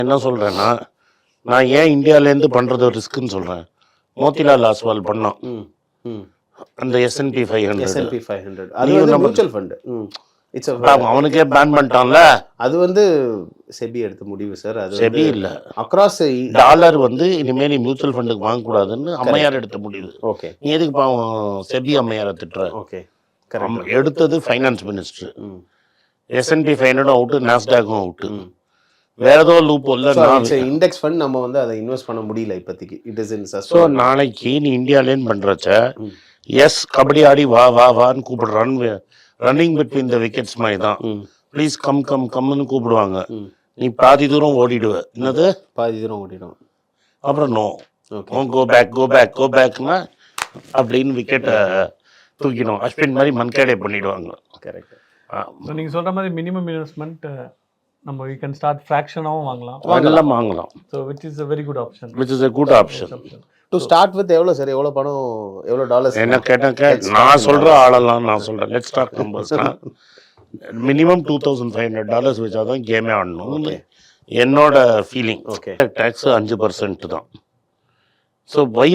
என்ன சொல்கிறேன்னா, நான் ஏன் இந்தியாவிலேருந்து பண்ணுறது ரிஸ்க்குன்னு சொல்கிறேன். மோத்திலால் ஆஸ்வால் பண்ணோம் அந்த S&P 500. S&P 500 அது வந்து மியூச்சுவல் ஃபண்ட். அவனுக்கே பேன் பண்ணிட்டான்ல. அது வந்து செபி எடுத்த முடிவு சார். அது செபி இல்ல, அக்ராஸ் டாலர் வந்து இனிமேல் நீ மியூச்சுவல் ஃபண்டுக்கு வாங்கக்கூடாதுன்னு அம்மையார் எடுத்த முடிவு. ஓகே, நீ எதுக்கு பாவம் செபி அம்மையாரை திட்டுற? ஓகே, எடுத்தது ஃபைனான்ஸ் மினிஸ்டர். S&P 500 அவுட்டு, நாஸ்டாக்கும் அவுட்டு. வேற ஏதோ லூப் இல்ல. இண்டெக்ஸ் ஃபண்ட் நம்ம வந்து அதை இன்வெஸ்ட் பண்ண முடியல இப்போதைக்கு. It is in suspense. So நாளைக்கு நீ இந்தியாலேன்னு பண்ணுறச்ச எஸ் கபடி ஆடி வா வா வான்னு கூப்பிடுறான்னு ரன்னிங் பிட்வீன் த விக்கெட்ஸ் மாதிரி தான். ப்ளீஸ் கம் கம் கம்னு கூப்பிடுவாங்க. நீ பாதி தூரம் ஓடிடுவ. என்னது பாதி தூரம் ஓடிடும். அப்புறம் no go back go back go பேக்னா அப்படின்னு விக்கெட்டை தூக்கிடும். அஸ்வின் மாதிரி மன்கேடே பண்ணிடுவாங்க. கரெக்ட். ஸோ நீங்கள் சொல்கிற மாதிரி மினிமம் இன்வெஸ்ட்மெண்ட் நம்ம யூ கேன் ஸ்டார்ட் ஃப்ராக்ஷனாகவும் வாங்கலாம். அதெல்லாம் வாங்கலாம். So which is a very good option. Which is a good option. To start with எவ்வளோ சார்? எவ்வளோ பணம், எவ்வளோ டாலர்ஸ்? என்ன கேட்டாக்க நான் சொல்கிற ஆளெல்லாம் நான் சொல்கிறேன். லெட்ஸ் ஸ்டார்ட் நம்பர்ஸ்னா மினிமம் $2,500 வச்சா தான் கேமே ஆடணும் என்னோட ஃபீலிங். ஓகே, டேக்ஸ் 5% தான். So why